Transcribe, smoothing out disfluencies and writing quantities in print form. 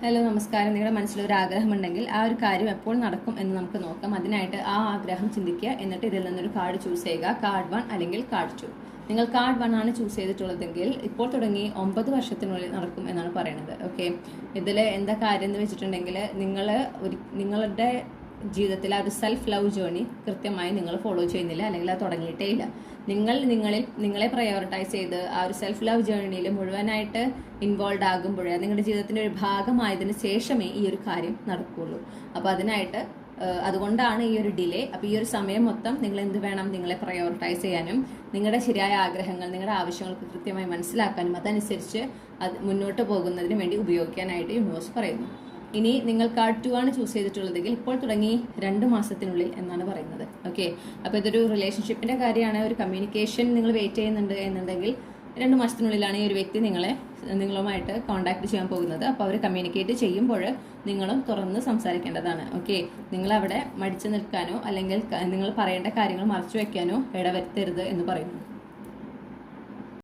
Hello നമസ്കാരം. നിങ്ങളുടെ മനസ്സിലൊരു ആഗ്രഹമുണ്ടെങ്കിൽ ആ ഒരു കാര്യം എപ്പോൾ നടക്കും എന്ന് നമുക്ക് നോക്കാം. അതിനായിട്ട് ആ ആഗ്രഹം ചിന്തിക്കുക. എന്നിട്ട് ഇതിൽ നിന്നൊരു കാർഡ് ചൂസ് ചെയ്യുക. കാർഡ് 1 അല്ലെങ്കിൽ കാർഡ് 2. നിങ്ങൾ കാർഡ് 1 ആണ് ചൂസ് ചെയ്തിട്ടുള്ളതെങ്കിൽ ഇപ്പോൾ തുടങ്ങി 9 വർഷത്തിനുള്ളിൽ നടക്കും എന്നാണ് പറയുന്നത്. ഓക്കെ, ഇതിൽ എന്താ കാര്യം എന്ന് വെച്ചിട്ടുണ്ടെങ്കിൽ നിങ്ങളുടെ ജീവിതത്തിൽ ആ ഒരു സെൽഫ് ലവ് ജേർണി കൃത്യമായി നിങ്ങൾ ഫോളോ ചെയ്യുന്നില്ല, അല്ലെങ്കിൽ അത് തുടങ്ങിയിട്ടേ ഇല്ല. നിങ്ങളെ പ്രയോറിറ്റൈസ് ചെയ്ത് ആ ഒരു സെൽഫ് ലവ് ജേർണിയിൽ മുഴുവനായിട്ട് ഇൻവോൾവ് ആകുമ്പോഴേ നിങ്ങളുടെ ജീവിതത്തിന്റെ ഒരു ഭാഗമായതിനു ശേഷമേ ഈ ഒരു കാര്യം നടക്കുകയുള്ളൂ. അപ്പോൾ അതിനായിട്ട് അതുകൊണ്ടാണ് ഈ ഒരു ഡിലേ. അപ്പോൾ ഈ ഒരു സമയം മൊത്തം നിങ്ങൾ എന്ത് വേണം, നിങ്ങളെ പ്രയോറിറ്റൈസ് ചെയ്യാനും നിങ്ങളുടെ ശരിയായ ആഗ്രഹങ്ങൾ, നിങ്ങളുടെ ആവശ്യങ്ങൾക്ക് കൃത്യമായി മനസ്സിലാക്കാനും അതനുസരിച്ച് അത് മുന്നോട്ട് പോകുന്നതിന് വേണ്ടി ഉപയോഗിക്കാനായിട്ട് യൂണിവേഴ്സ് പറയുന്നു. ഇനി നിങ്ങൾ കാർഡ് 2 ആണ് ചൂസ് ചെയ്തിട്ടുള്ളതെങ്കിൽ ഇപ്പോൾ തുടങ്ങി 2 മാസത്തിനുള്ളിൽ എന്നാണ് പറയുന്നത്. ഓക്കെ, അപ്പോൾ ഇതൊരു റിലേഷൻഷിപ്പിന്റെ കാര്യമാണ്. ഒരു കമ്മ്യൂണിക്കേഷൻ നിങ്ങൾ വെയിറ്റ് ചെയ്യുന്നുണ്ട് എന്നുണ്ടെങ്കിൽ 2 മാസത്തിനുള്ളിലാണ് ഈ ഒരു വ്യക്തി നിങ്ങളുമായിട്ട് കോൺടാക്ട് ചെയ്യാൻ പോകുന്നത്. അപ്പോൾ അവർ കമ്മ്യൂണിക്കേറ്റ് ചെയ്യുമ്പോൾ നിങ്ങളും തുറന്ന് സംസാരിക്കേണ്ടതാണ്. ഓക്കെ, നിങ്ങൾ അവിടെ മടിച്ചു നിൽക്കാനോ അല്ലെങ്കിൽ നിങ്ങൾ പറയേണ്ട കാര്യങ്ങൾ മറച്ചു വെക്കാനോ ഇടവരുത്തരുത് എന്ന് പറയുന്നു.